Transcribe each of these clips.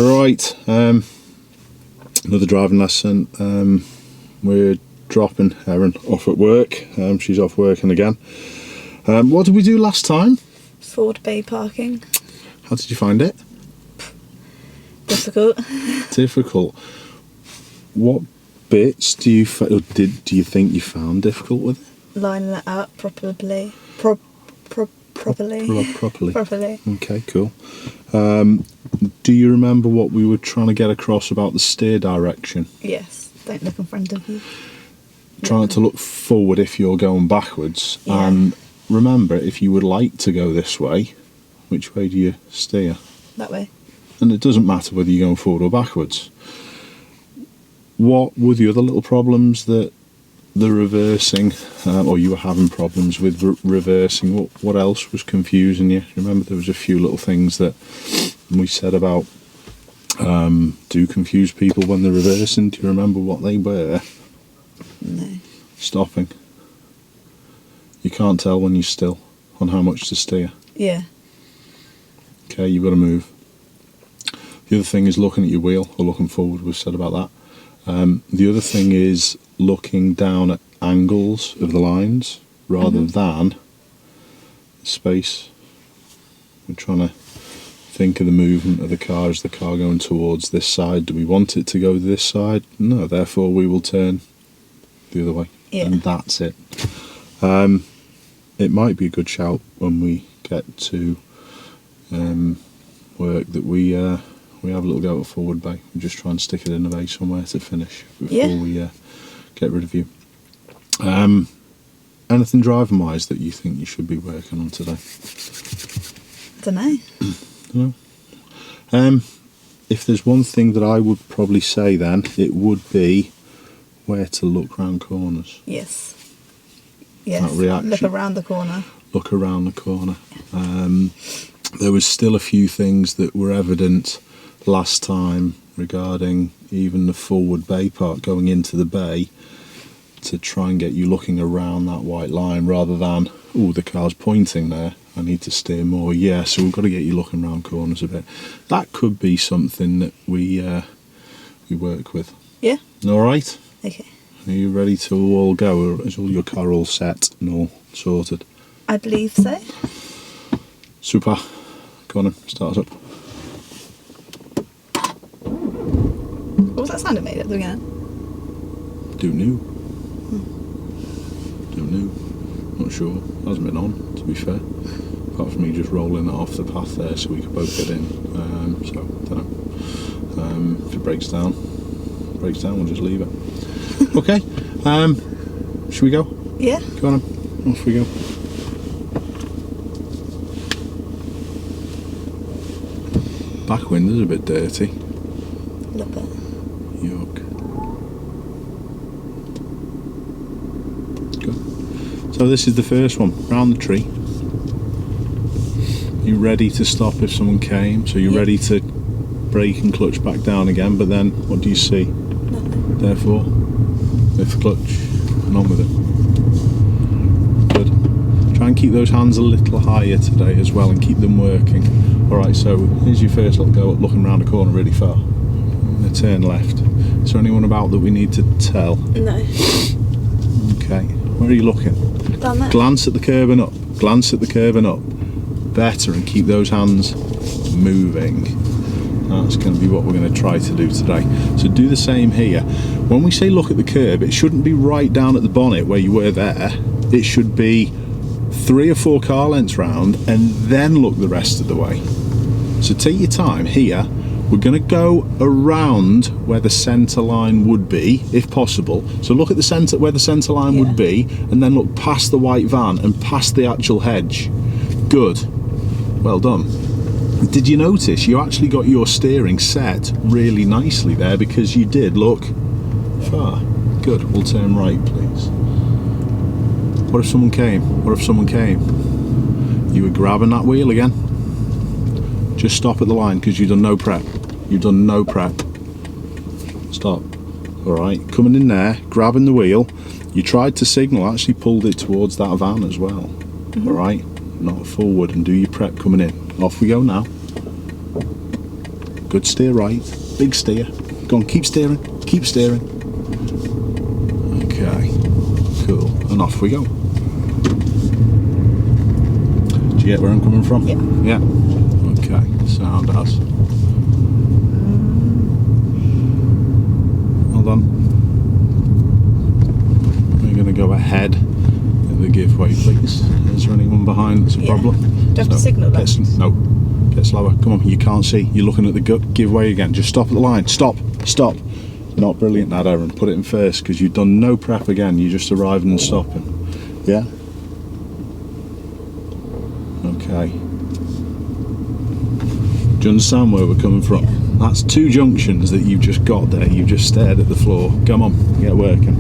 Right, another driving lesson. We're dropping Erin off at work. She's off working again. What did we do last time? Ford Bay parking. How did you find it? Difficult. Difficult. What bits do you think you found difficult with it? Lining it up properly. Properly. Okay, cool. Do you remember what we were trying to get across about the steer direction? Yes. Don't look in front of you. Trying to look forward if you're going backwards. Yeah. And remember, if you would like to go this way, which way do you steer? That way. And it doesn't matter whether you're going forward or backwards. What were the other little problems that the reversing, or you were having problems with reversing? What else was confusing you? Remember, there was a few little things that we said about do confuse people when they're reversing. Do you remember what they were? No. Stopping. You can't tell when you're still on how much to steer. Yeah. Okay, you've got to move. The other thing is looking at your wheel, or looking forward. We've said about that. The other thing is looking down at angles of the lines rather than space. We're trying to think of the movement of the car. Is the car going towards this side? Do we want it to go this side? No, therefore we will turn the other way. Yeah. And that's it. It might be a good shout when we get to work that we have a little go at Forward Bay. We just try and stick it in a bay somewhere to finish before we get rid of you. Anything driving wise that you think you should be working on today? Don't know. No. If there's one thing that I would probably say, then it would be where to look round corners. Yes. That reaction. Look around the corner. Look around the corner. There was still a few things that were evident last time regarding even the Forward Bay part, going into the bay, to try and get you looking around that white line rather than, oh, the car's pointing there, I need to steer more. Yeah, so we've got to get you looking around corners a bit. That could be something that we work with. Yeah. All right. Okay. Are you ready to all go? Or is all your car all set and all sorted? I believe so. Super. Go on then, start us up. What was that sound it made at the beginning? Don't know. Don't know. Not sure. Hasn't been on, to be fair. Apart from me just rolling it off the path there so we could both get in. So, don't know. If it breaks down, we'll just leave it. Okay. Should we go? Yeah. Go on then. Off we go. Back window's a bit dirty. A little bit. Yuck. Good. So this is the first one, round the tree. You ready to stop if someone came? So you're ready to brake and clutch back down again, but then what do you see? Nothing. Therefore, lift the clutch and on with it. Good. Try and keep those hands a little higher today as well and keep them working. Alright, so here's your first little go at looking around the corner really far. And turn left. Is there anyone about that we need to tell? No. Okay. Where are you looking? Down there. Glance at the curb and up. Glance at the curb and up. Better, and keep those hands moving. That's going to be what we're going to try to do today. So do the same here. When we say look at the curb, it shouldn't be right down at the bonnet where you were there. It should be 3 or 4 car lengths round and then look the rest of the way. So take your time here. We're going to go around where the centre line would be, if possible. So look at the centre, where the centre line would be, and then look past the white van and past the actual hedge. Good. Well done. Did you notice you actually got your steering set really nicely there because you did look far? Good. We'll turn right, please. What if someone came? What if someone came? You were grabbing that wheel again. Just stop at the line because you've done no prep. You've done no prep. Stop. Alright, coming in there, grabbing the wheel. You tried to signal, actually pulled it towards that van as well. Alright, not forward, and do your prep coming in. Off we go now. Good, steer right. Big steer. Go on, keep steering. Keep steering. Okay. Cool. And off we go. Do you get where I'm coming from? Yeah. Yeah. Okay. Sound as. Hold on. We're going to go ahead in the give way, please. Is there anyone behind that's a problem? Do you have to signal that? No. Get slower. Come on, you can't see. You're looking at the give way again. Just stop at the line. Stop. Stop. Not brilliant, that, Erin. Put it in first, because you've done no prep again. You're just arriving and stopping. Yeah? Okay. Do you understand where we're coming from? Yeah. That's 2 junctions that you've just got there. You've just stared at the floor. Come on, get working.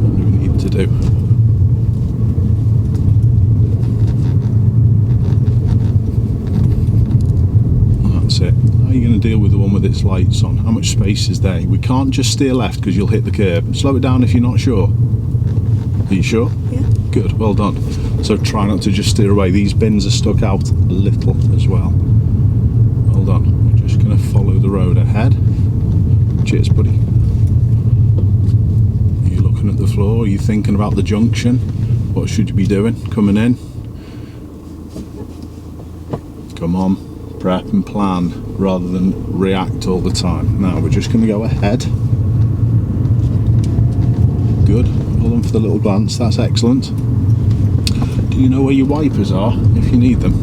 What do we need to do? That's it. How are you going to deal with the one with its lights on? How much space is there? We can't just steer left because you'll hit the curb. Slow it down if you're not sure. Are you sure? Yeah. Good, well done. So try not to just steer away. These bins are stuck out a little as well. Well done. We're just going to follow the road ahead. Cheers, buddy. Are you looking at the floor? Are you thinking about the junction? What should you be doing? Coming in? Come on. Prep and plan rather than react all the time. Now we're just going to go ahead. Good. Hold on for the little glance. That's excellent. Do you know where your wipers are if you need them?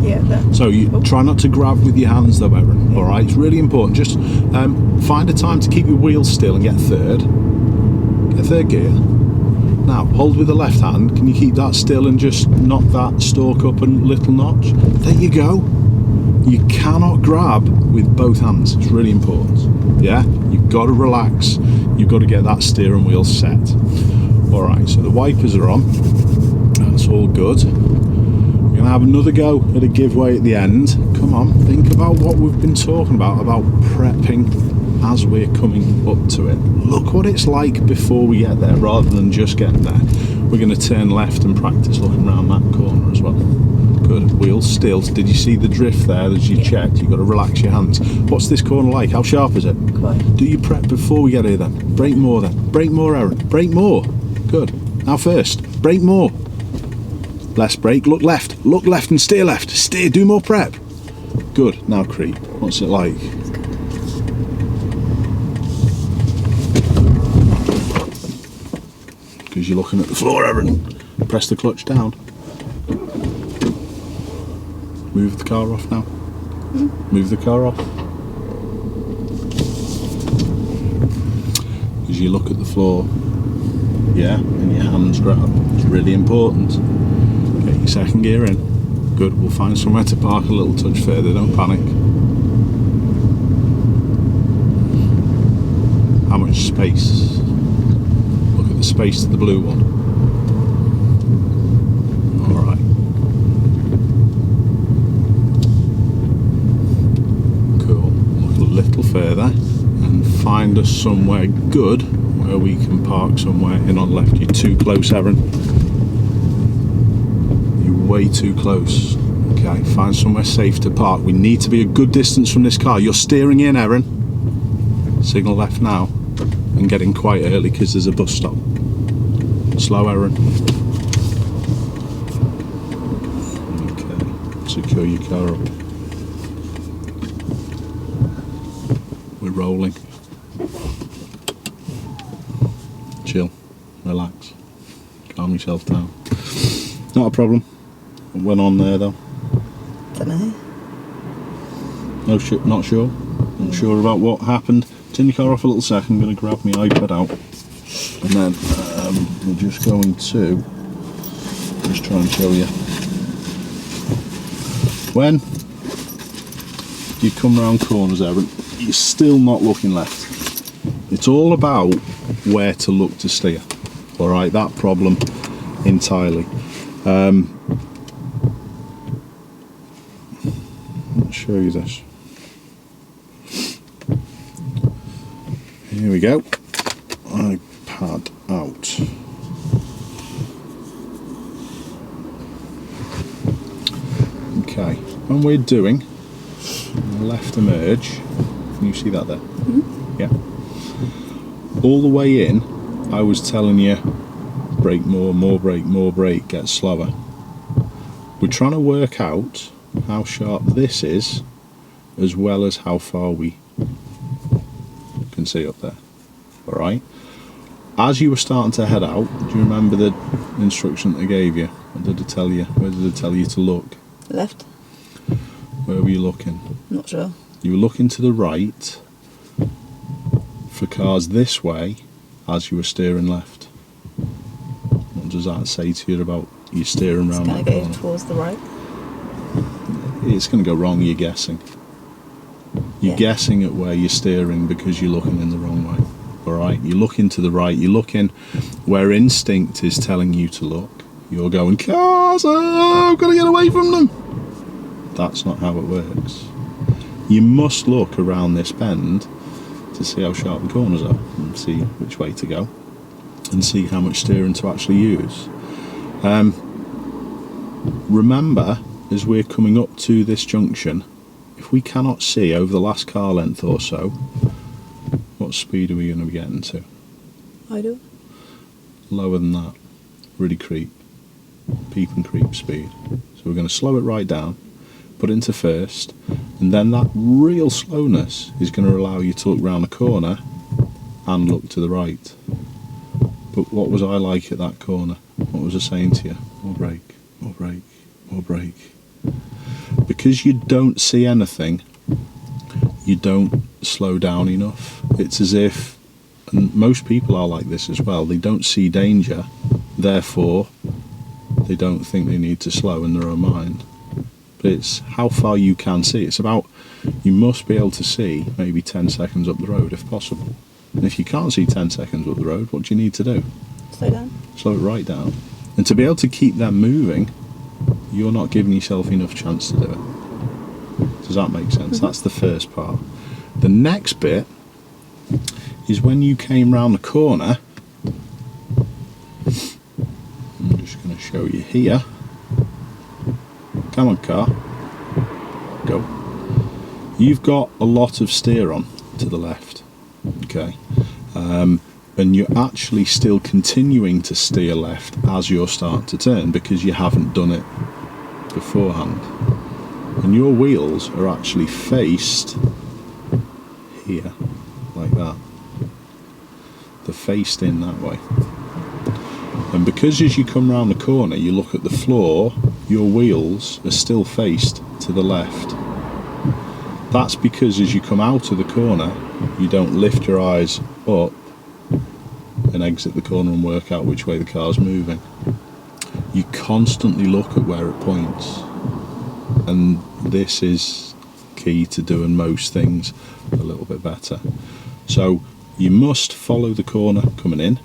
Yeah. That. So you try not to grab with your hands though, Erin. All right, it's really important. Just find a time to keep your wheels still and get third gear. Now hold with the left hand. Can you keep that still and just knock that stalk up a little notch? There you go. You cannot grab with both hands. It's really important. Yeah, you've got to relax. You've got to get that steering wheel set. All right, so the wipers are on. That's all good. We're going to have another go at a giveaway at the end. Come on, think about what we've been talking about prepping as we're coming up to it. Look what it's like before we get there rather than just getting there. We're going to turn left and practice looking around that corner as well. Good. Wheels still. Did you see the drift there as you checked? You've got to relax your hands. What's this corner like? How sharp is it? Quite. Do your prep before we get here then. Brake more then. Brake more, Erin. Brake more. Good. Now first. Brake more. Less brake. Look left. Look left and steer left. Steer. Do more prep. Good. Now creep. What's it like? Because you're looking at the floor, Erin. Press the clutch down. Move the car off now. Move the car off. As you look at the floor, yeah, and your hands grab. It's really important. Get your second gear in. Good, we'll find somewhere to park a little touch further, don't panic. How much space? Look at the space to the blue one. Alright. Cool. Look a little further and find us somewhere good where we can park somewhere in on left. You're too close, Erin. You're way too close. Okay, find somewhere safe to park. We need to be a good distance from this car. You're steering in, Erin. Signal left now and getting quite early because there's a bus stop. Slow, Erin. Okay, secure your car up. We're rolling. Chill, relax, calm yourself down. Not a problem. What went on there though? Dunno. No shit, not sure. Not sure about what happened. Turn your car off a little second. I'm going to grab my iPad out, and then we're just going to just try and show you. When you come round corners, Erin, you're still not looking left. It's all about where to look to steer. All right, that problem entirely. I'll show you this. Here we go. iPad out. Okay, when we're doing left emerge, Can you see that there? Yeah. All the way in, I was telling you, brake more brake, get slower. We're trying to work out how sharp this is, as well as how far we can see up there. All right. As you were starting to head out, do you remember the instruction that they gave you? What did it tell you? Where did it tell you to look? Left. Where were you looking? Not sure. You were looking to the right for cars this way as you were steering left. What does that say to you about you steering around that corner? It's going to go towards the right. It's going to go wrong, you're guessing. You're guessing at where you're steering because you're looking in the wrong way. Alright, you're looking to the right, you're looking where instinct is telling you to look. You're going, cars, I've got to get away from them. That's not how it works. You must look around this bend to see how sharp the corners are and see which way to go and see how much steering to actually use. Remember, as we're coming up to this junction, if we cannot see over the last car length or so, what speed are we going to be getting to? I do. Lower than that. Really creep and creep speed. So we're going to slow it right down, put it into first, and then that real slowness is going to allow you to look round the corner and look to the right. But what was I like at that corner? What was I saying to you? More brake, more brake, more brake. Because you don't see anything, you don't slow down enough. It's as if, and most people are like this as well, they don't see danger, therefore they don't think they need to slow in their own mind. But it's how far you can see. It's about, you must be able to see maybe 10 seconds up the road if possible. And if you can't see 10 seconds up the road, what do you need to do? Slow down. Slow it right down. And to be able to keep them moving, you're not giving yourself enough chance to do it. Does that make sense? That's the first part. The next bit is when you came round the corner. I'm just going to show you here. Come on, car. Go. You've got a lot of steer on to the left. Okay. And you're actually still continuing to steer left as you're starting to turn because you haven't done it beforehand. And your wheels are actually faced here, like that. They're faced in that way. And because as you come round the corner, you look at the floor, your wheels are still faced to the left. That's because as you come out of the corner, you don't lift your eyes up and exit the corner and work out which way the car's moving. You constantly look at where it points. And this is key to doing most things a little bit better. So you must follow the corner coming in.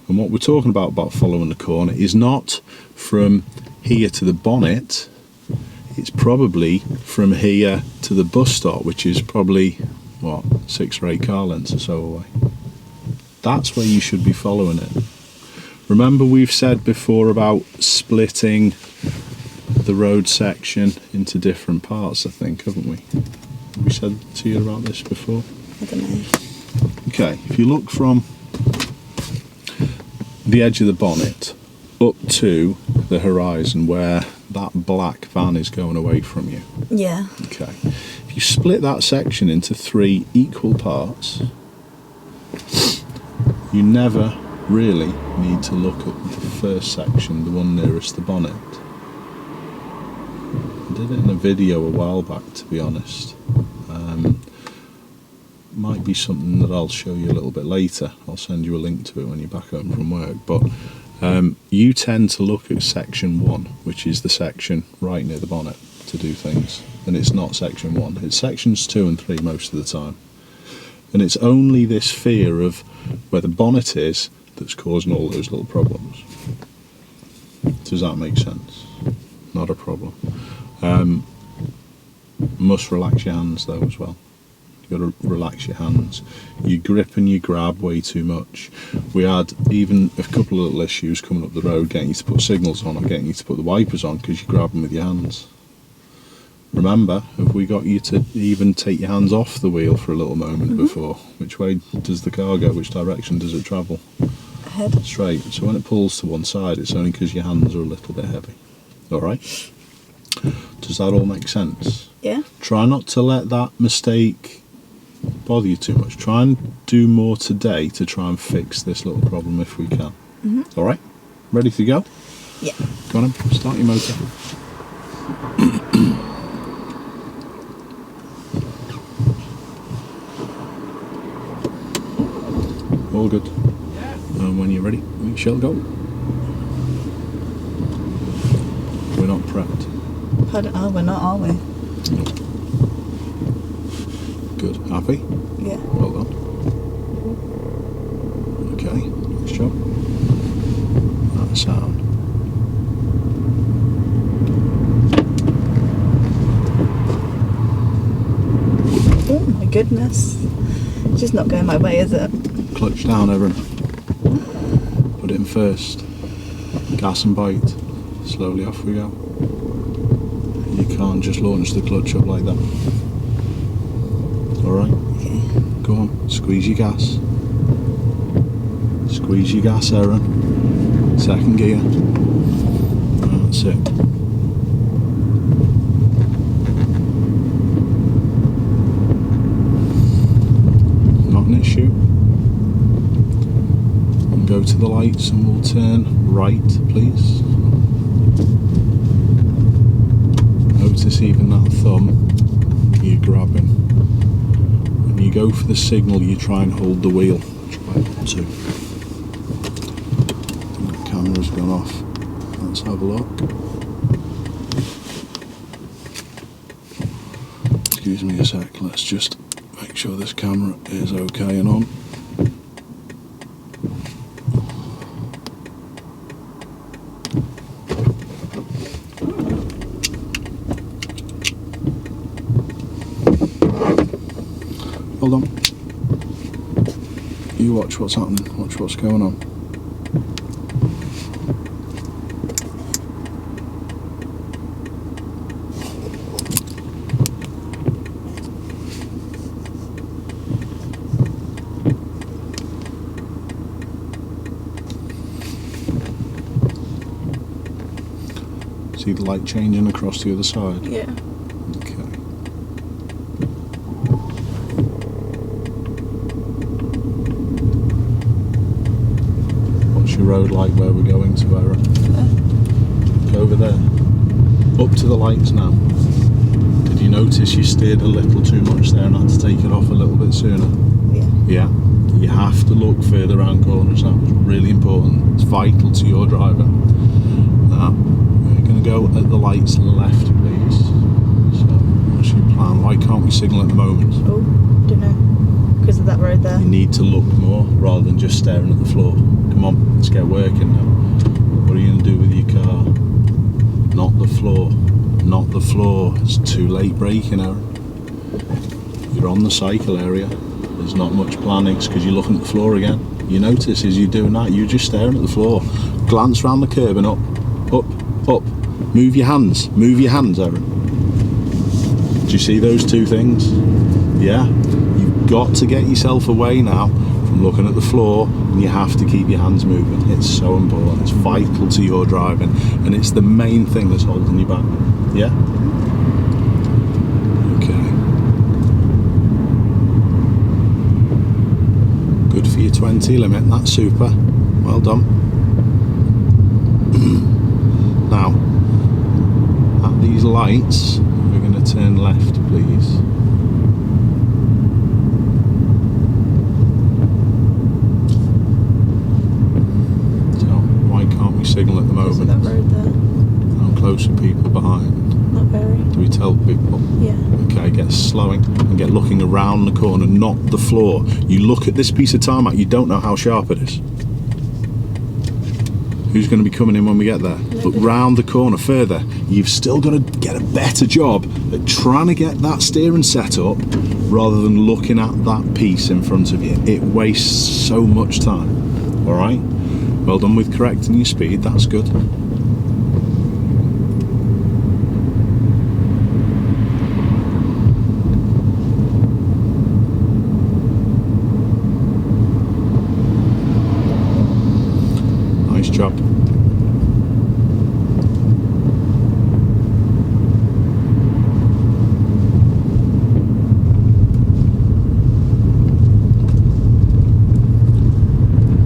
And what we're talking about following the corner is not from here to the bonnet. It's probably from here to the bus stop, which is probably, what, 6 or 8 car lengths or so away. That's where you should be following it. Remember we've said before about splitting the road section into different parts, I think, haven't we? Have we said to you about this before? I don't know. Okay, if you look from the edge of the bonnet up to the horizon where that black van is going away from you. Yeah. Okay. If you split that section into 3 equal parts, you never really need to look at the first section, the one nearest the bonnet. I did it in a video a while back, to be honest. Might be something that I'll show you a little bit later. I'll send you a link to it when you're back home from work. But you tend to look at section 1, which is the section right near the bonnet, to do things. And it's not section 1. It's sections 2 and 3 most of the time. And it's only this fear of where the bonnet is that's causing all those little problems. Does that make sense? Not a problem. Must relax your hands though as well. You've got to relax your hands. You grip and you grab way too much. We had even a couple of little issues coming up the road, getting you to put signals on or getting you to put the wipers on because you grab them with your hands. Remember, have we got you to even take your hands off the wheel for a little moment before? Which way does the car go? Which direction does it travel? Ahead. Straight. So when it pulls to one side, it's only because your hands are a little bit heavy. All right? Does that all make sense? Yeah. Try not to let that mistake bother you too much. Try and do more today to try and fix this little problem if we can. All right? Ready to go? Yeah. Go on then, start your motor. All good. And when you're ready, we shall go. We're not prepped. Pardon? Oh, we're not, are we? No. Good. Happy? Yeah. Well done. Okay, nice job. That sound. Oh my goodness. It's just not going my way, is it? Clutch down, Erin. Put it in first. Gas and bite. Slowly off we go. You can't just launch the clutch up like that. Alright? Okay. Go on, squeeze your gas. Squeeze your gas, Erin. Second gear. That's it. Not an issue. And go to the lights and we'll turn right, please. Notice even that thumb you're grabbing. When you go for the signal, you try and hold the wheel. Try not to. The camera's gone off. Let's have a look. Excuse me a sec, let's just make sure this camera is okay and on. Hold on. You watch what's happening, watch what's going on. See the light changing across the other side? Yeah. Okay. What's your road like where we're going to, Erin? Over there. Up to the lights now. Did you notice you steered a little too much there and had to take it off a little bit sooner? Yeah. Yeah. You have to look further around corners now. It's really important. It's vital to your driving. Now, we're going to go at the lights left, please. So, what's your plan? Why can't we signal at the moment? Oh, don't know. Because of that road there. You need to look more rather than just staring at the floor. Come on, let's get working now. What are you going to do with your car? Not the floor. Not the floor. It's too late braking, Erin. You're on the cycle area. There's not much planning because you're looking at the floor again. You notice as you're doing that, you're just staring at the floor. Glance round the curve and up, up, up. Move your hands, Erin. Do you see those two things? Yeah? You've got to get yourself away now from looking at the floor, and you have to keep your hands moving. It's so important. It's vital to your driving, and it's the main thing that's holding you back. Yeah? Okay. Good for your 20 limit. That's super. Well done. Now, at these lights, we're going to turn left, please. So, why can't we signal at the Because of moment? that road there. How close are people behind? Not very. Do we tell people? Yeah. Okay, get slowing and get looking around the corner, not the floor. You look at this piece of tarmac, you don't know how sharp it is. Who's going to be coming in when we get there? Look round the corner further. You've still got to get a better job at trying to get that steering set up rather than looking at that piece in front of you. It wastes so much time. Alright? Well done with correcting your speed, that's good. job.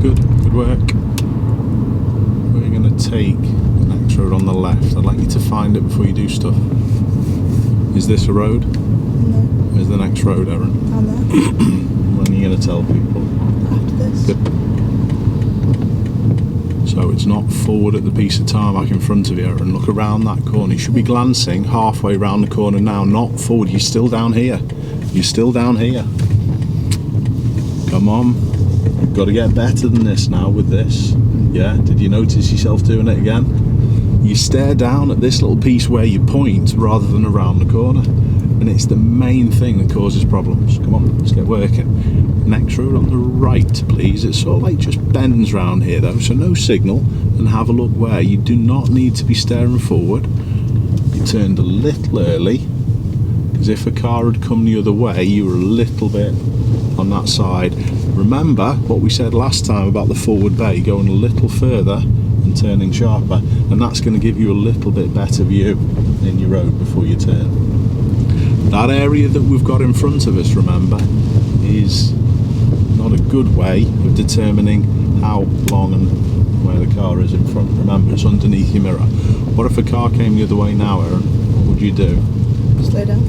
Good work. We're going to take the next road on the left. I'd like you to find it before you do stuff. Is this a road? No. Where's the next road, Erin? Down there. When are you going to tell people? After this. Good. So it's not forward at the piece of tarmac in front of you, Erin. Look around that corner. You should be glancing halfway round the corner now, not forward. You're still down here. You're still down here. Come on. You've got to get better than this now with this. Yeah? Did you notice yourself doing it again? You stare down at this little piece where you point rather than around the corner. And it's the main thing that causes problems. Come on, let's get working. Next road on the right, please. It's sort of like just bends round here though, so no signal. And have a look where. You do not need to be staring forward. You turned a little early, because if a car had come the other way, you were a little bit on that side. Remember what we said last time about the forward bay, going a little further and turning sharper, and that's going to give you a little bit better view in your road before you turn. That area that we've got in front of us, remember, is not a good way of determining how long and where the car is in front. Remember, it's underneath your mirror. What if a car came the other way now, Erin? What would you do? Slow down.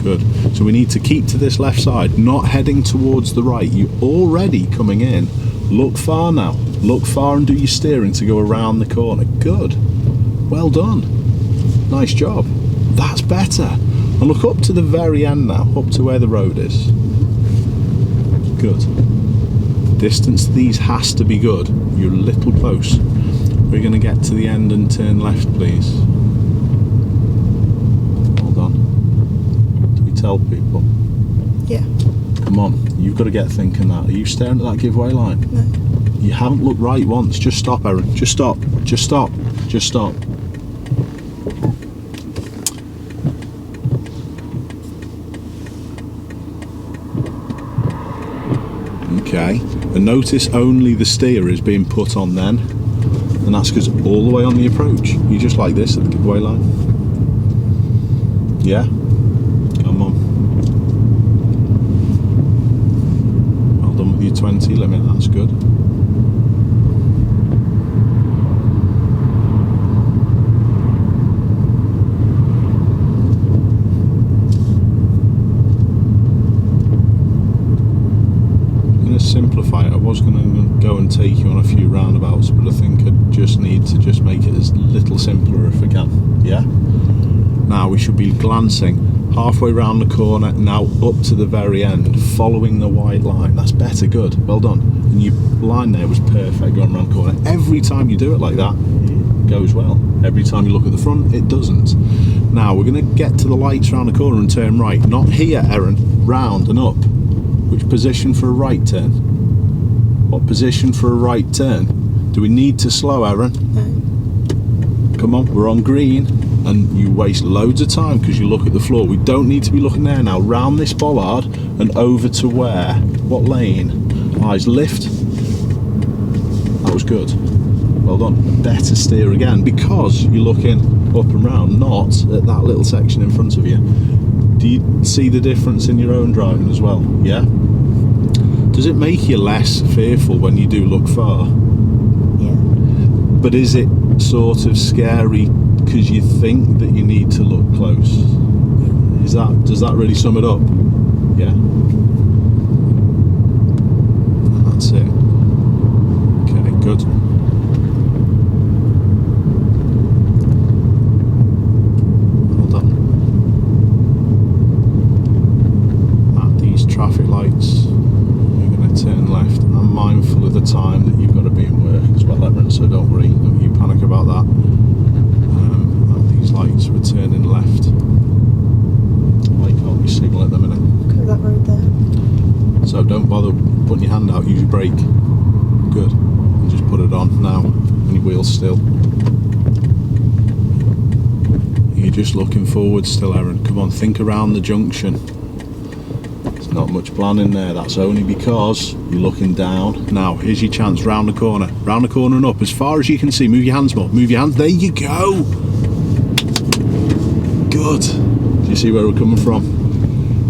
Good. So we need to keep to this left side, not heading towards the right. You're already coming in. Look far now. Look far and do your steering to go around the corner. Good. Well done. Nice job. That's better. And look up to the very end now, up to where the road is. Good. Distance to these has to be good. You're a little close. We're going to get to the end and turn left, please. Hold on. Do we tell people? Yeah. Come on, you've got to get thinking that. Are you staring at that giveaway line? No. You haven't looked right once. Just stop, Erin. Just stop. Just stop. Just stop. Okay. And notice only the steer is being put on then. And that's because all the way on the approach, you're just like this at the giveaway line. Yeah? Come on. Well done with your 20 limit, that's good. Simplify it. I was going to go and take you on a few roundabouts, but I think I just need to just make it as little simpler if I can. Yeah? Now we should be glancing halfway round the corner, now up to the very end, following the white line. That's better, good. Well done. And your line there was perfect going around the corner. Every time you do it like that, it goes well. Every time you look at the front, it doesn't. Now we're going to get to the lights around the corner and turn right. Not here, Erin. Round and up. Which position for a right turn? What position for a right turn? Do we need to slow, Erin? No. Come on, we're on green, and you waste loads of time because you look at the floor. We don't need to be looking there now. Round this bollard and over to where? What lane? Eyes lift. That was good. Well done. Better steer again because you're looking up and round, not at that little section in front of you. Do you see the difference in your own driving as well? Yeah? Does it make you less fearful when you do look far? Yeah. But is it sort of scary because you think that you need to look close? Does that really sum it up? Yeah? That's it. Okay, good. Traffic lights, you're going to turn left. I'm mindful of the time that you've got to be in work as well, Erin, so don't worry, don't you panic about that. At these lights, we're turning left. Why can't we signal at the minute? Because of that road there. So don't bother putting your hand out, use your brake. Good. And just put it on now, and your wheel's still. You're just looking forward still, Erin. Come on, think around the junction. Not much planning there. That's only because you're looking down. Now, here's your chance. Round the corner. Round the corner and up. As far as you can see. Move your hands more. Move your hands. There you go. Good. Do you see where we're coming from?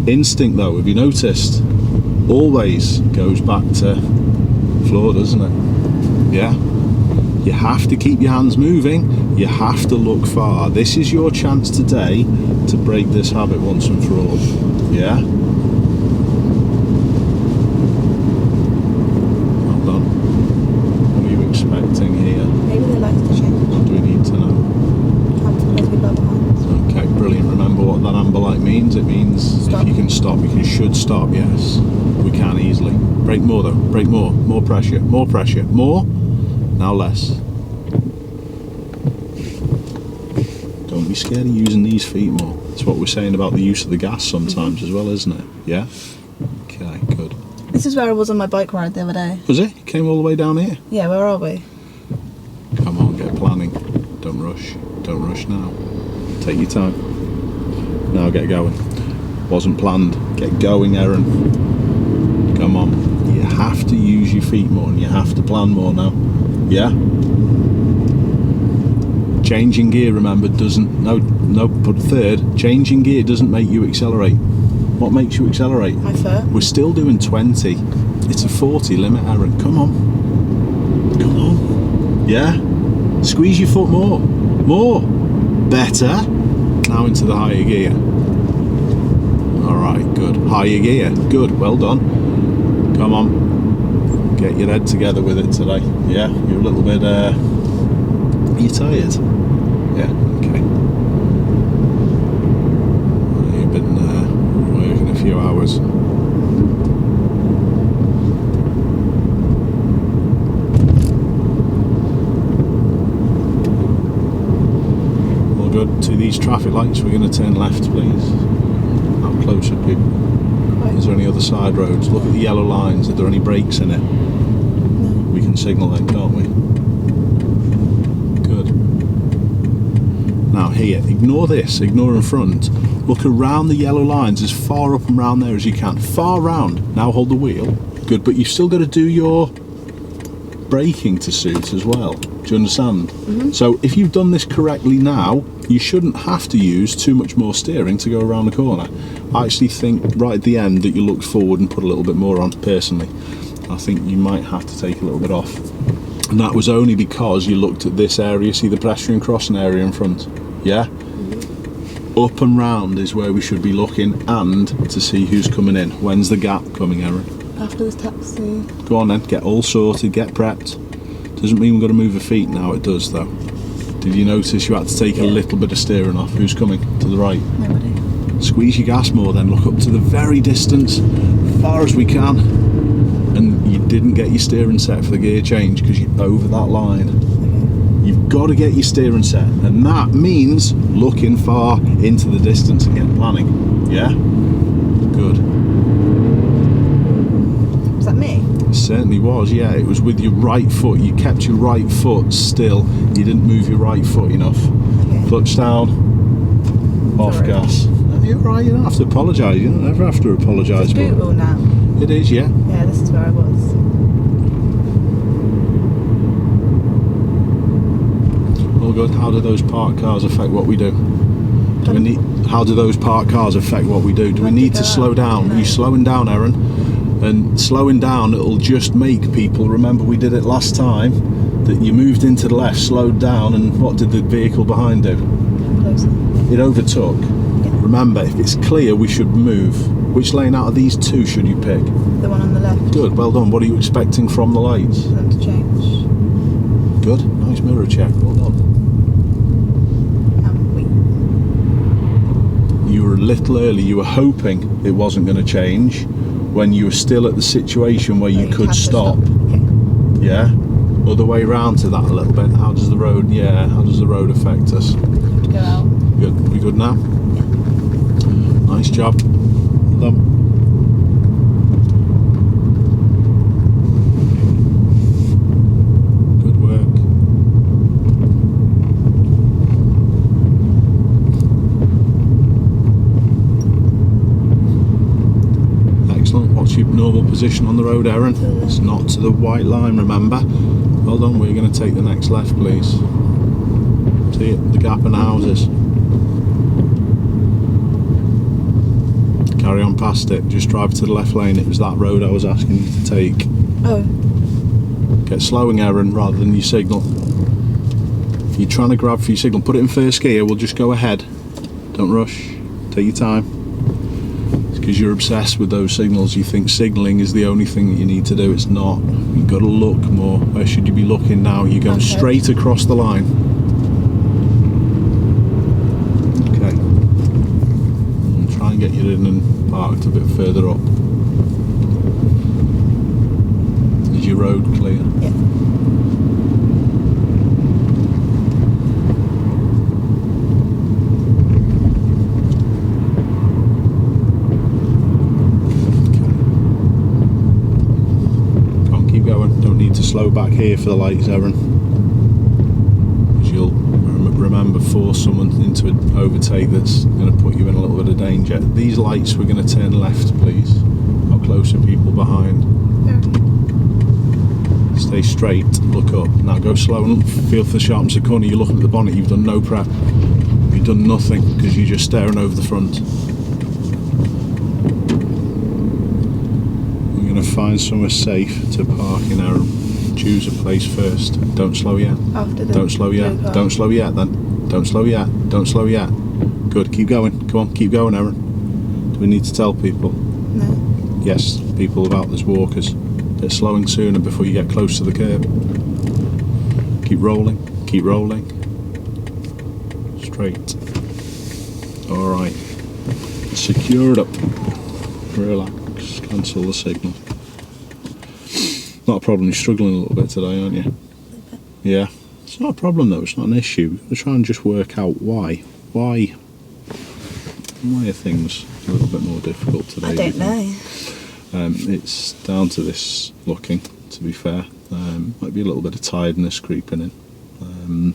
Instinct, though, have you noticed? Always goes back to floor, doesn't it? Yeah? You have to keep your hands moving. You have to look far. This is your chance today to break this habit once and for all. Yeah? Well done. What are you expecting here? Maybe the lights to change. What do we need to know? Have to place people behind. Okay, brilliant. Remember what that amber light means? It means Stop. if you can stop, you should stop, yes. We can easily. Brake more though. Brake more. More pressure. More pressure. More. Now less. Don't be scared of using these feet more. It's what we're saying about the use of the gas sometimes as well, isn't it? Yeah? Okay, good. This is where I was on my bike ride the other day. Was it? You came all the way down here? Yeah, where are we? Come on, get planning. Don't rush. Don't rush now. Take your time. Now get going. Wasn't planned. Get going, Erin. Come on. You have to use your feet more and you have to plan more now. Yeah? Changing gear, remember, doesn't... No, put third. Changing gear doesn't make you accelerate. What makes you accelerate? My foot. We're still doing 20. It's a 40 limit, Erin. Come on. Come on. Yeah? Squeeze your foot more. More. Better. Now into the higher gear. Alright, good. Higher gear. Good, well done. Come on. Get your head together with it today. Yeah? You're a little bit... Are you tired? Yeah, okay. You've been working a few hours. All good. To these traffic lights, we're going to turn left, please. How close are people? Is there any other side roads? Look at the yellow lines. Are there any brakes in it? No. We can signal then, can't we? Good. Now here, ignore this, ignore in front. Look around the yellow lines as far up and round there as you can. Far round. Now hold the wheel. Good, but you've still got to do your braking to suit as well. Do you understand? Mm-hmm. So if you've done this correctly now, you shouldn't have to use too much more steering to go around the corner. I actually think right at the end that you looked forward and put a little bit more on, personally. I think you might have to take a little bit off. And that was only because you looked at this area, see the pedestrian crossing area in front? Yeah? Mm-hmm. Up and round is where we should be looking, and to see who's coming in. When's the gap coming, Erin? After this taxi. Go on then, get all sorted, get prepped. Doesn't mean we've got to move the feet now, it does though. Did you notice you had to take a little bit of steering off? Who's coming? To the right? Nobody. Squeeze your gas more then, look up to the very distance, far as we can. And you didn't get your steering set for the gear change because you're over that line. Okay. You've got to get your steering set, and that means looking far into the distance and getting planning. Yeah? Good. Was that me? It certainly was, yeah. It was with your right foot. You kept your right foot still. You didn't move your right foot enough. Okay. Clutch down, off Sorry. gas. You're right, you don't have to apologise. You don't ever have to apologise. It's boot now. It is, yeah. Yeah, this is where I was. All good. How do those parked cars affect what we do? Do we need? How do those parked cars affect what we do? Do we need to slow down? Are you slowing down, Erin? And slowing down, it'll just make people remember we did it last time. That you moved into the left, slowed down, and what did the vehicle behind do? Closer. It overtook. Remember, if it's clear, we should move. Which lane out of these two should you pick? The one on the left. Good, well done. What are you expecting from the lights? For them to change. Good, nice mirror check, well done. You were a little early, you were hoping it wasn't going to change when you were still at the situation where you could stop. Okay. Yeah? Other way round to that a little bit. How does the road, how does the road affect us? Have to go out. Good, we good now? Yeah. Nice job. Well done. Good work. position on the road, Erin. It's not to the white line, remember. Hold on, we're going to take the next left, please. See it? The gap in the houses. Carry on past it. Just drive to the left lane. It was that road I was asking you to take. Oh. Get slowing, Erin, rather than your signal. You're trying to grab for your signal. Put it in first gear. We'll just go ahead. Don't rush. Take your time. It's because you're obsessed with those signals. You think signalling is the only thing that you need to do. It's not. You've got to look more. Where should you be looking now? You're going straight across the line. Okay. I'll try and get you in and parked a bit further up. Is your road clear? Yeah. To slow back here for the lights, Erin, because you'll remember force someone into an overtake that's going to put you in a little bit of danger. These lights, we're going to turn left, please. How close are people behind? Yeah. Stay straight, look up. Now go slow and feel for the sharpness of the corner. You're looking at the bonnet, you've done no prep. You've done nothing because you're just staring over the front. We're going to find somewhere safe to park in, Erin. Choose a place first. Don't slow yet. Don't slow yet. Don't slow yet then. Don't slow yet. Don't slow yet. Good. Keep going. Come on. Keep going, Erin. Do we need to tell people? No. Yes, people about there's walkers. They're slowing sooner before you get close to the curb. Keep rolling. Keep rolling. Straight. Alright. Secure it up. Relax. Cancel the signal. Not a problem, you're struggling a little bit today, aren't you? Yeah. It's not a problem though, it's not an issue. We're trying to just work out why. Why are things a little bit more difficult today? I don't know. It's down to this looking, to be fair. Might be a little bit of tiredness creeping in.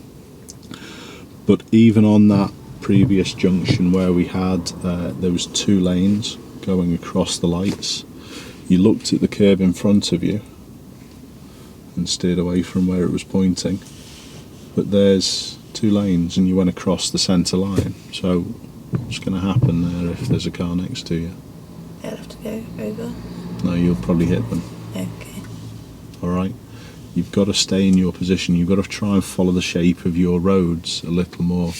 But even on that previous junction where we had, there was 2 lanes going across the lights. You looked at the curb in front of you and steered away from where it was pointing, but there's 2 lanes and you went across the centre line. So what's going to happen there if there's a car next to you? I'll have to go over. No, you'll probably hit them. Okay. Alright, you've got to stay in your position. You've got to try and follow the shape of your roads a little more.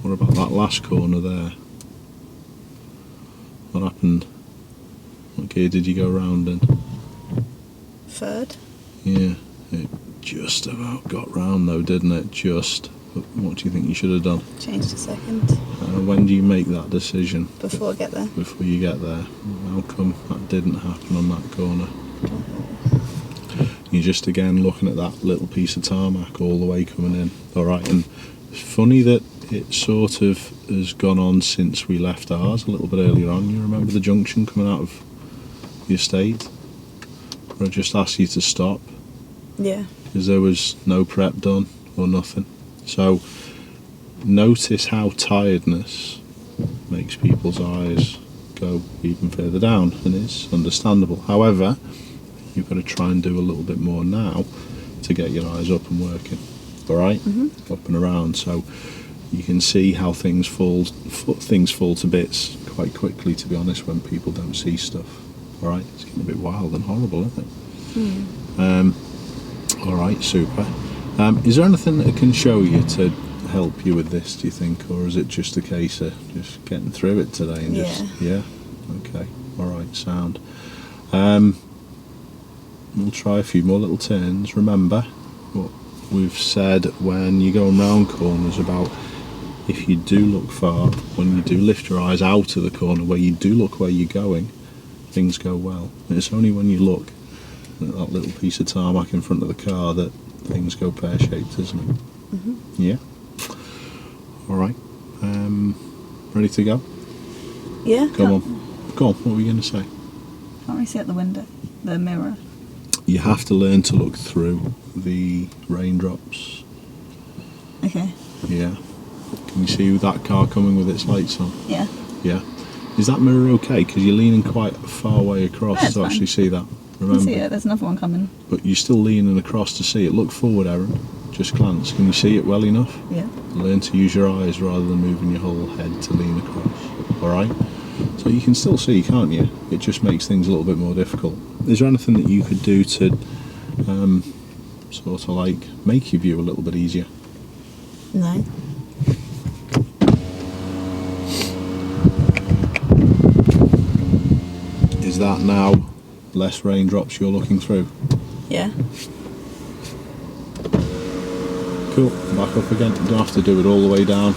What about that last corner there? What happened? What gear did you go round in? 3rd. Yeah, it just about got round though, didn't it? Just. But what do you think you should have done? Changed to 2nd. When do you make that decision? Before I get there. Before you get there. How come that didn't happen on that corner? You're just again looking at that little piece of tarmac all the way coming in. Alright, and it's funny that it sort of has gone on since we left ours a little bit earlier on. You remember the junction coming out of the estate? Where I just asked you to stop? Yeah. Because there was no prep done or nothing. So notice how tiredness makes people's eyes go even further down, and it's understandable. However, you've got to try and do a little bit more now to get your eyes up and working. Alright? Up and around, so you can see how things fall to bits quite quickly, to be honest, when people don't see stuff. Alright? It's getting a bit wild and horrible, isn't it? Alright, super. Is there anything that I can show you to help you with this, do you think, or is it just a case of just getting through it today and yeah? Okay, alright, sound. We'll try a few more little turns. Remember what we've said when you're going round corners about if you do look far, when you do lift your eyes out of the corner, where you do look where you're going, things go well. And it's only when you look at that little piece of tarmac in front of the car that things go pear-shaped, isn't it? Yeah? Alright. Ready to go? Yeah. Come on. Go on, what were you going to say? Can't we see out the window? The mirror? You have to learn to look through the raindrops. Okay. Yeah. Can you see that car coming with its lights on? Yeah. Yeah. Is that mirror okay? Because you're leaning quite far way across to actually see that. I see it, there's another one coming. But you're still leaning across to see it. Look forward, Erin. Just glance. Can you see it well enough? Yeah. Learn to use your eyes rather than moving your whole head to lean across. Alright? So you can still see, can't you? It just makes things a little bit more difficult. Is there anything that you could do to sort of like make your view a little bit easier? No. Is that now less raindrops you're looking through? Yeah. Cool, back up again. You don't have to do it all the way down.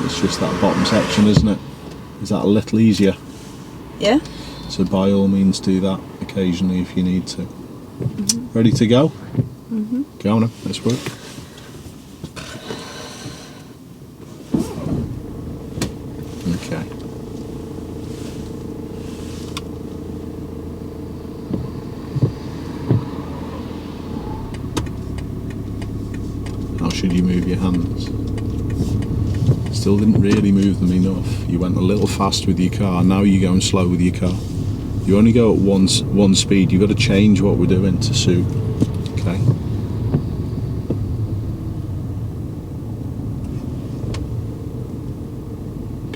It's just that bottom section, isn't it? Is that a little easier? Yeah. So by all means do that occasionally if you need to. Mm-hmm. Ready to go? Mm-hmm. Go on then, let's work. Okay. How should you move your hands? Still didn't really move them enough. You went a little fast with your car, now you're going slow with your car. You only go at one speed, you've got to change what we're doing to suit. Okay.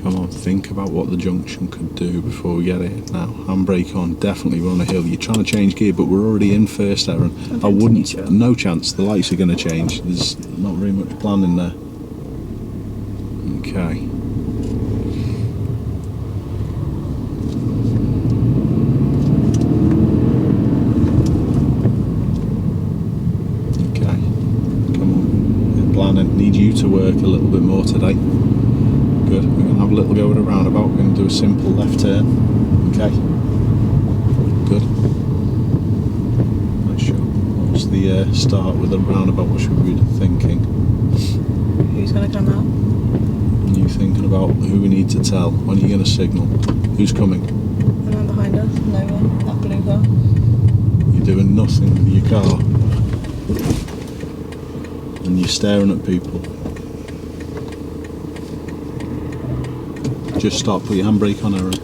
Come on, think about what the junction could do before we get it. Now, handbrake on, definitely we're on a hill. You're trying to change gear, but we're already in first, Erin. I wouldn't, no chance, the lights are going to change. There's not very much planning there. Okay. Okay. Come on. Planning. Need you to work a little bit more today. Good. We're going to have a little go at a roundabout. We're going to do a simple left turn. Okay. Good. Nice shot. What's the start with a roundabout? What should we be thinking? Who's going to come out? You thinking about who we need to tell? When are you going to signal? Who's coming? The man behind us? No one. That blue car. You're doing nothing with your car. And you're staring at people. Just stop, put your handbrake on, Erin.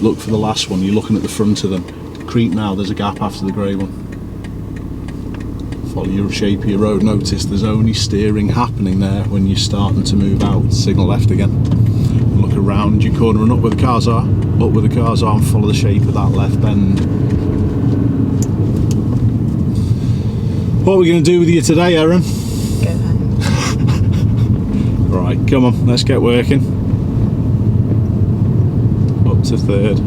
Look for the last one, you're looking at the front of them. Creep now, there's a gap after the grey one. Follow your shape of your road. Notice there's only steering happening there when you're starting to move out. Signal left again. Look around your corner and up where the cars are. Up where the cars are and follow the shape of that left bend. What are we going to do with you today, Erin? Go home. Right, come on, let's get working. Up to third.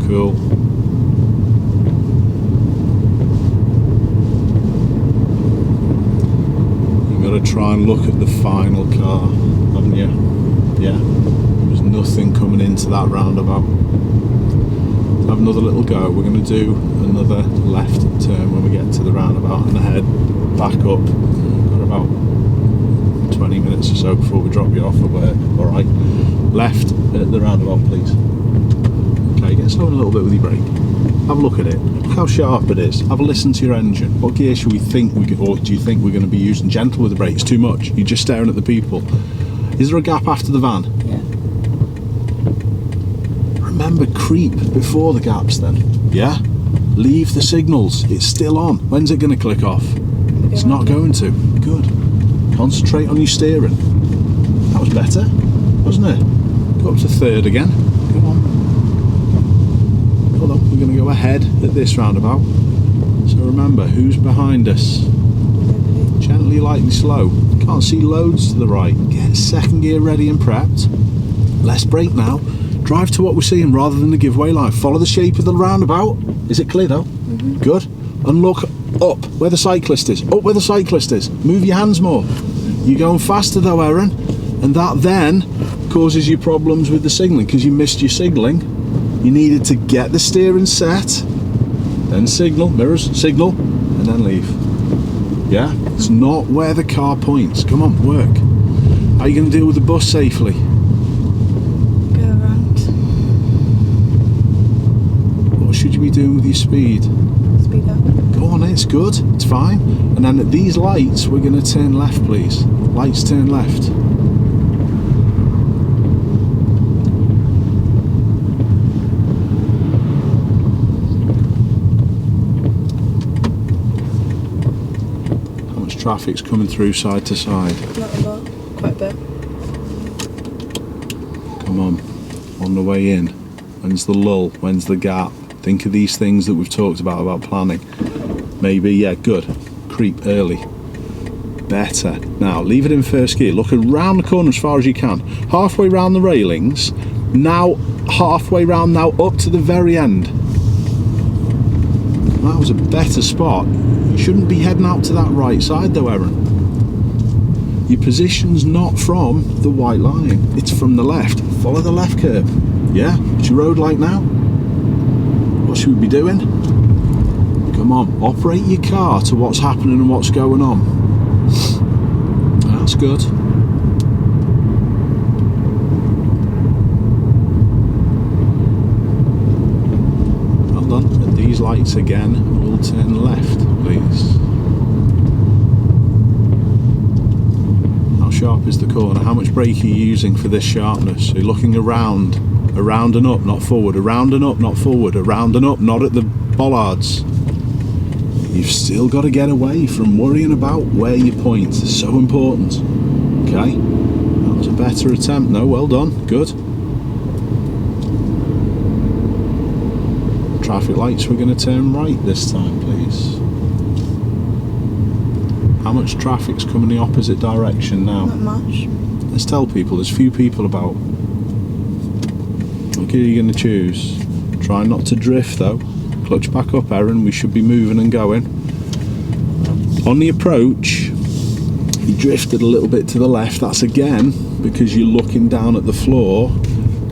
Cool. You've got to try and look at the final car, haven't you? Yeah. There's nothing coming into that roundabout. Have another little go. We're going to do another left turn when we get to the roundabout and head back up. We've got about 20 minutes or so before we drop you off at work. Alright. Left at the roundabout, please. Okay, get slowing a little bit with your brake. Have a look at it. Look how sharp it is. Have a listen to your engine. What gear should we think we could, or do you think we're going to be using? Gentle with the brakes, too much. You're just staring at the people. Is there a gap after the van? Yeah. Remember, creep before the gaps then. Yeah? Leave the signals. It's still on. When's it going to click off? It's not going to. Good. Concentrate on your steering. That was better, wasn't it? Go up to third again. Come on. Hold on. We're going to go ahead at this roundabout. So remember, who's behind us? Gently, lightly, slow. Can't see loads to the right. Get second gear ready and prepped. Less brake now. Drive to what we're seeing rather than the giveaway line. Follow the shape of the roundabout. Is it clear though? Mm-hmm. Good. And look up where the cyclist is. Up where the cyclist is. Move your hands more. You're going faster though, Erin. And that then causes you problems with the signalling because you missed your signalling. You needed to get the steering set, then signal, mirrors, signal, and then leave. Yeah? It's not where the car points. Come on, work. How are you going to deal with the bus safely? Should you be doing with your speed? Speed up. Go on, it's good, it's fine. And then at these lights, we're going to turn left, please. Lights turn left. traffic's coming through side to side? Not a lot. Quite a bit. Come on the way in. When's the lull? When's the gap? Think of these things that we've talked about planning. Maybe, yeah, good. Creep early. Better. Now, leave it in first gear. Look around the corner as far as you can. Halfway round the railings. Now, halfway round now, up to the very end. That was a better spot. You shouldn't be heading out to that right side though, Erin. Your position's not from the white line. It's from the left. Follow the left curb. Yeah? What's your road like now? What should we be doing? Come on, operate your car to what's happening and what's going on. That's good. Well done. At these lights again, we'll turn left, please. How sharp is the corner? How much brake are you using for this sharpness? So you're looking around and up, not forward, around and up, not forward, around and up, not at the bollards. You've still got to get away from worrying about where you point. It's so important. Okay, that was a better attempt. No, well done, good. Traffic lights, we're going to turn right this time, please. How much traffic's coming the opposite direction now? Not much. Let's tell people, there's few people about. What gear are you going to choose? Try not to drift though. Clutch back up, Erin, we should be moving and going. On the approach, you drifted a little bit to the left. That's again because you're looking down at the floor.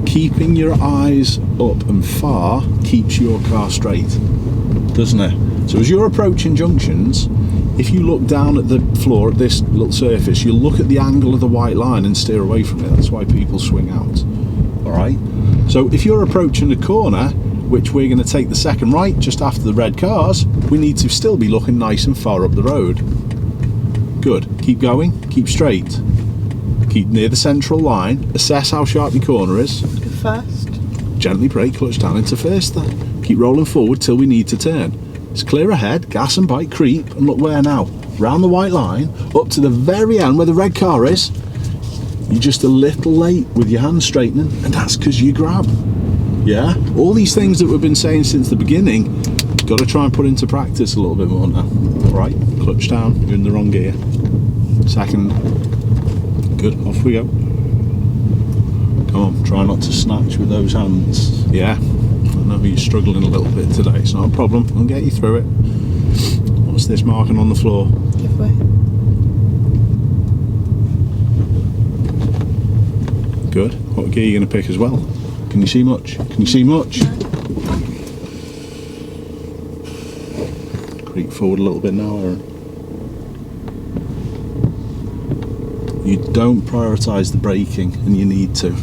Keeping your eyes up and far keeps your car straight, doesn't it? So as you're approaching junctions, if you look down at the floor at this little surface, you'll look at the angle of the white line and steer away from it. That's why people swing out. Alright? So if you're approaching the corner, which we're going to take the second right just after the red cars, we need to still be looking nice and far up the road. Good. Keep going. Keep straight. Keep near the central line. Assess how sharp your corner is. Go first. Gently brake, clutch down into first then. Keep rolling forward till we need to turn. It's clear ahead, gas and bike, creep, and look where now. Round the white line, up to the very end where the red car is. You're just a little late with your hands straightening, and that's because you grab. Yeah? All these things that we've been saying since the beginning, got to try and put into practice a little bit more now. Alright, clutch down, you're in the wrong gear. Second. Good, off we go. Come on, try not to snatch with those hands. Yeah, I know you're struggling a little bit today, it's not a problem, I'll get you through it. What's this marking on the floor? Give way. Good, what gear are you going to pick as well? Can you see much? Can you see much? No. Creep forward a little bit now, Erin. You don't prioritise the braking, and you need to.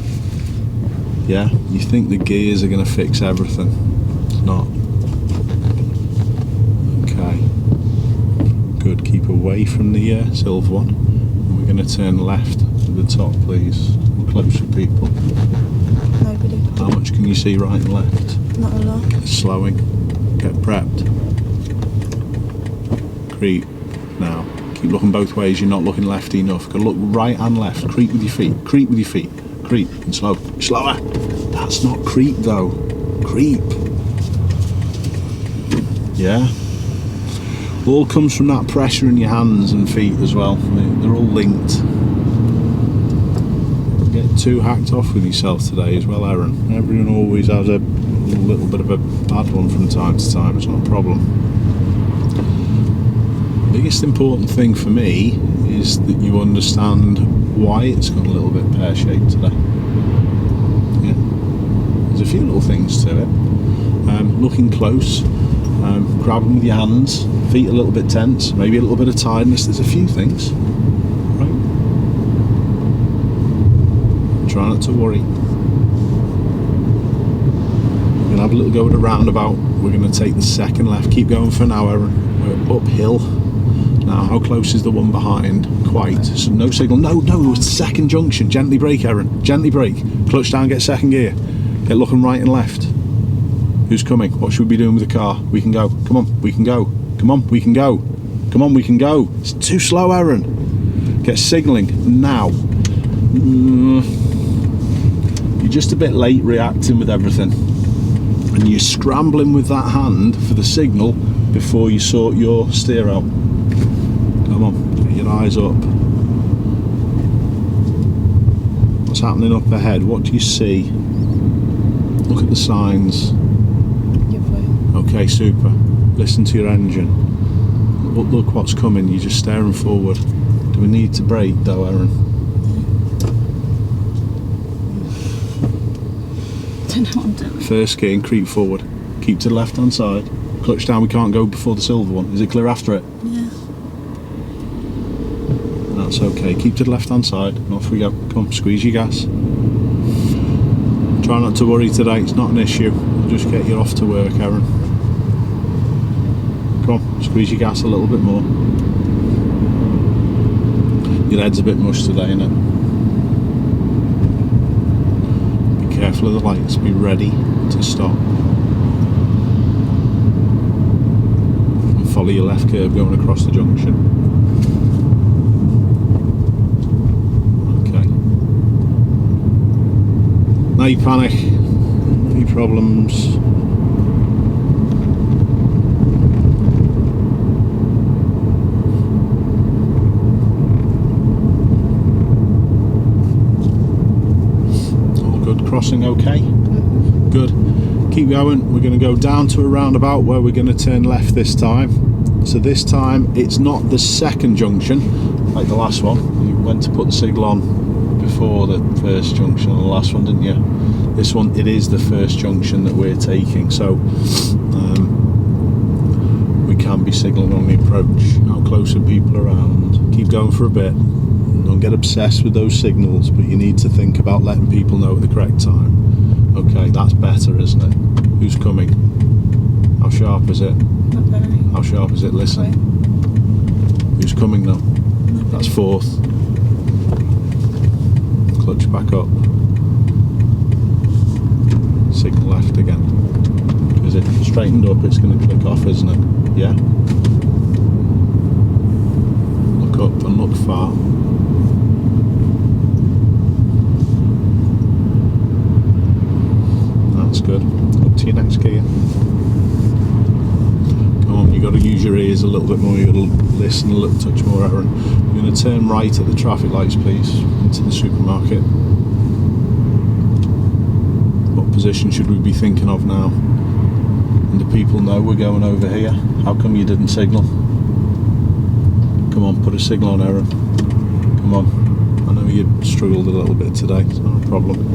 Yeah? You think the gears are going to fix everything. It's not. Okay. Good. Keep away from the silver one. And we're going to turn left to the top, please. We're close with people. Nobody. How much can you see right and left? Not a lot. It's slowing. Get prepped. Creep. Now. Keep looking both ways, you're not looking left enough. Got to look right and left. Creep with your feet. Creep with your feet. Creep and slow. Slower. That's not creep though. Creep. Yeah. All comes from that pressure in your hands and feet as well. They're all linked. Don't get too hacked off with yourself today as well, Erin. Everyone always has a little bit of a bad one from time to time. It's not a problem. Biggest important thing for me is that you understand why it's gone a little bit pear-shaped today. Yeah. There's a few little things to it. Looking close, grab them with your hands, feet a little bit tense, maybe a little bit of tiredness. There's a few things. Right. Try not to worry. We're going to have a little go at a roundabout. We're going to take the second left. Keep going for an hour. We're uphill. Now, how close is the one behind? Quite. So no signal. No, it's second junction. Gently brake, Erin. Gently brake. Clutch down, get second gear. Get looking right and left. Who's coming? What should we be doing with the car? We can go. Come on, we can go. Come on, we can go. Come on, we can go. It's too slow, Erin. Get signalling now. You're just a bit late reacting with everything. And you're scrambling with that hand for the signal before you sort your steer out. Come on, get your eyes up. What's happening up ahead? What do you see? Look at the signs. Okay, super. Listen to your engine. Look what's coming. You're just staring forward. Do we need to brake though, Erin? Don't know what I'm doing. First gear and creep forward. Keep to the left hand side. Clutch down, we can't go before the silver one. Is it clear after it? Yeah. That's okay. Keep to the left hand side and off we go. Come, squeeze your gas. Try not to worry today, it's not an issue. We'll just get you off to work, Erin. Come on, squeeze your gas a little bit more. Your head's a bit mush today, innit? Be careful of the lights, be ready to stop. And follow your left curve going across the junction. Okay. No panic, any problems. Crossing okay? Good. Keep going. We're going to go down to a roundabout where we're going to turn left this time. So this time it's not the second junction like the last one. You went to put the signal on before the first junction on the last one, didn't you? This one, it is the first junction that we're taking, so we can be signalling on the approach. How close are people around? Keep going for a bit. Don't get obsessed with those signals, but you need to think about letting people know at the correct time. Okay, that's better, isn't it? Who's coming? How sharp is it? Not very. How sharp is it? Listen. Who's coming now? That's fourth. Clutch back up. Signal left again. Is it straightened up? It's going to click off, isn't it? Yeah? Look up and look far. That's good. Up to your next gear. Come on, you've got to use your ears a little bit more. You've got to listen a little touch more, Erin. You're going to turn right at the traffic lights, please, into the supermarket. What position should we be thinking of now? And do people know we're going over here? How come you didn't signal? Come on, put a signal on, Erin. Come on. I know you struggled a little bit today. It's not a problem.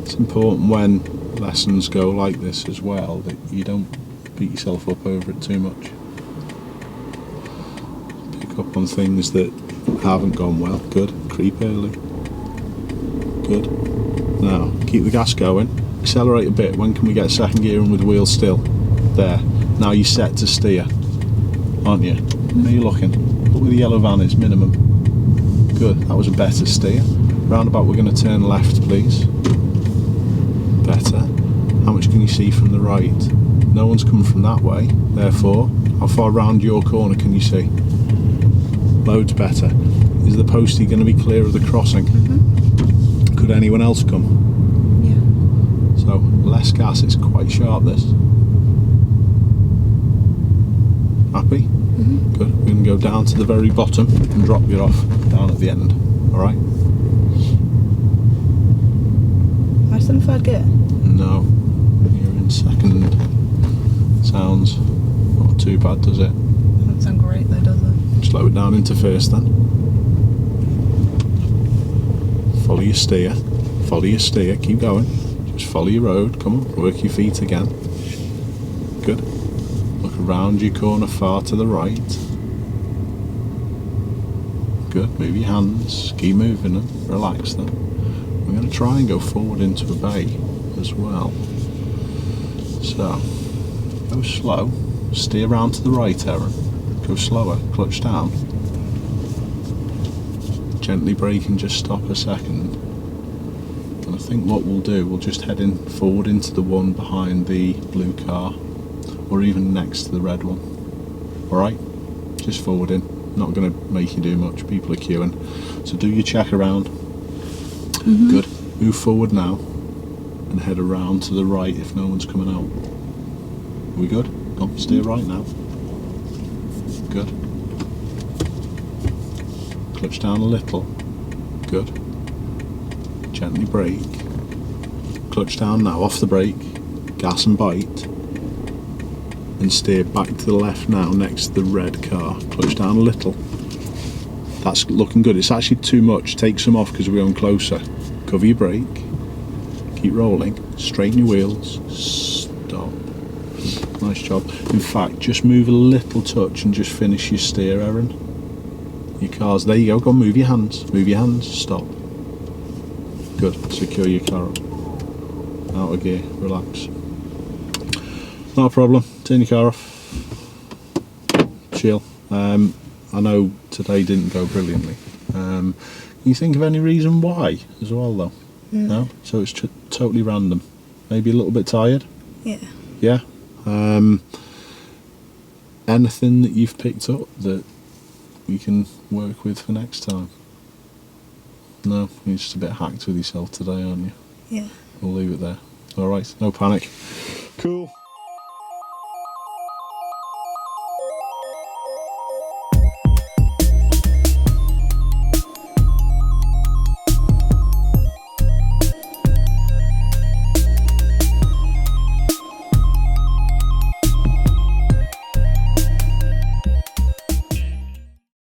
It's important when lessons go like this as well that you don't beat yourself up over it too much. Pick up on things that haven't gone well. Good. Creep early. Good. Now, keep the gas going. Accelerate a bit. When can we get second gear in with the wheel still? There. Now you're set to steer, aren't you? How are you looking? Look where the yellow van is, minimum. Good. That was a better steer. Roundabout, we're going to turn left, please. Better. How much can you see from the right? No one's coming from that way. Therefore, how far round your corner can you see? Loads better. Is the postie going to be clear of the crossing? Mm-hmm. Could anyone else come? Yeah. So, less gas, it's quite sharp this. Happy? Mm-hmm. Good. We're going to go down to the very bottom and drop you off down at the end. Alright? Am I still in third gear? No. You're in second. Sounds not too bad, does it? Doesn't sound great though, does it? Slow it down into first then. Follow your steer. Follow your steer. Keep going. Just follow your road. Come on. Work your feet again. Good. Look around your corner far to the right. Good. Move your hands. Keep moving them. Relax them. We're going to try and go forward into a bay as well. So, go slow. Steer round to the right, Erin. Go slower. Clutch down. Gently brake and just stop a second. And think what we'll do, we'll just head in forward into the one behind the blue car, or even next to the red one. Alright? Just forward in. Not going to make you do much. People are queuing. So do your check around. Good. Move forward now and head around to the right if no one's coming out. Are we good? Go on, steer right now. Good. Clutch down a little. Good. Gently brake. Clutch down now, off the brake. Gas and bite. And steer back to the left now next to the red car. Clutch down a little. That's looking good. It's actually too much. Take some off because we're going closer. Cover your brake. Keep rolling. Straighten your wheels. Stop. Nice job. In fact, just move a little touch and just finish your steer, Erin. Your car's there. You go. Go on, move your hands. Move your hands. Stop. Good. Secure your car up. Out of gear. Relax. Not a problem. Turn your car off. Chill. I know today didn't go brilliantly. Can you think of any reason why as well, though? No? So it's totally random. Maybe a little bit tired? Yeah. Yeah? Anything that you've picked up that you can work with for next time? No? You're just a bit hacked with yourself today, aren't you? Yeah. We'll leave it there. Alright, no panic. Cool.